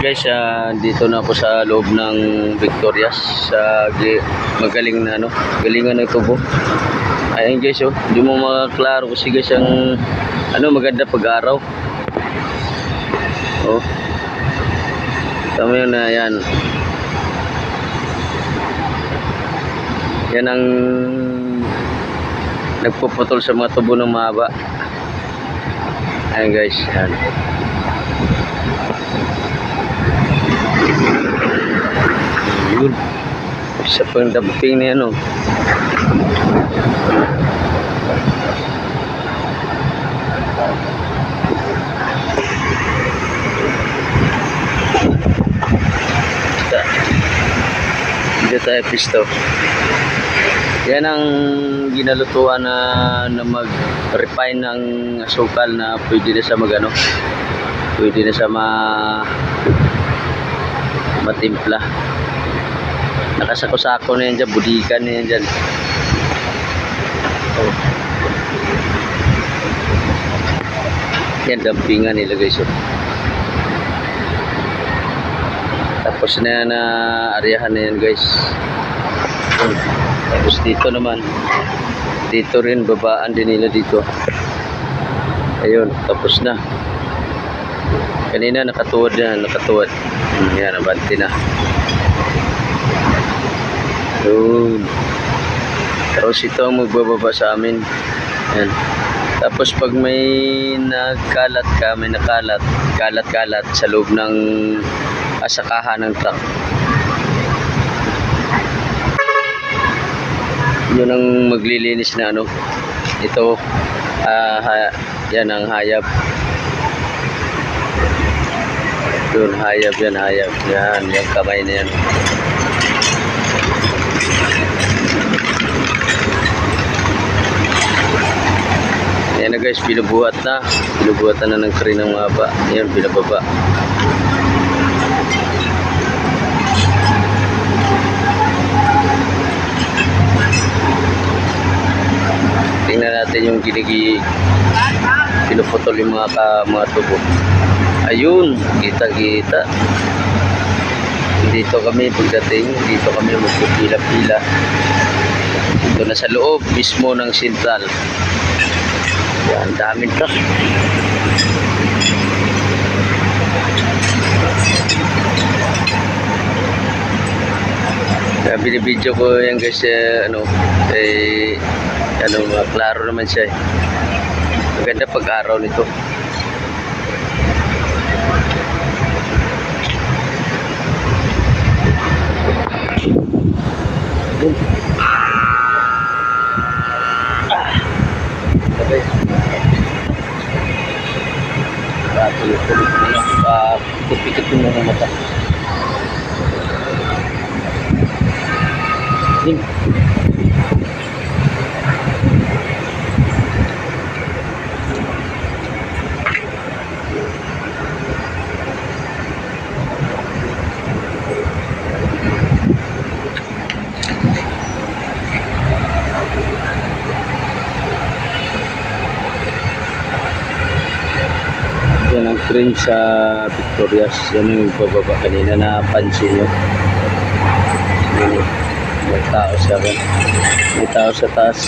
Guys, dito na ako sa loob ng Victorias sa magaling na galingan ng tubo. Ayun guys, hindi mo makaklaro kasi guys ang maganda pag-araw. Tama yun na yan. Yan ang nagpuputol sa mga tubo ng mahaba. Ayun guys, yan. Yun. Isa pang damping niya Dito tayo pisto. Yan ang ginalutuan na mag-refine ng asukal na pwede na sa pwede na sa matimpla. Nakasako-sako na yan dyan, budikan na yan dyan. Yan, dampingan nila guys. Tapos na yan, aryahan na yan guys. Tapos dito naman, dito rin, babaan din nila dito. Ayun, tapos na. Kanina nakatuwad na, yan, abanti na. Yun. Tapos ito ang magbababa sa amin. Yan. Tapos pag may nakalat ka, kalat sa loob ng asakahan ng truck. Yun ang maglilinis na ito, yan ang hayab. Yun, hayab. Yan, yung kamay na yan. Yan na guys, binubuhatan na ng krin ng mahaba. Yan, binababa. Tingnan natin yung pinuputol yung mga tubo. Ayun, kita. Dito kami pagdating, dito kami magpupila-pila. Dito na sa loob mismo ng sentral. Yan, daming truck. Binibidyo ko yan guys, klaro naman siya. Maganda pag-araw nito. Pikit mo ng mata. Yan ang train sa Victorias. Yan yung bababa kanina na pansin nyo. May tao sa taas.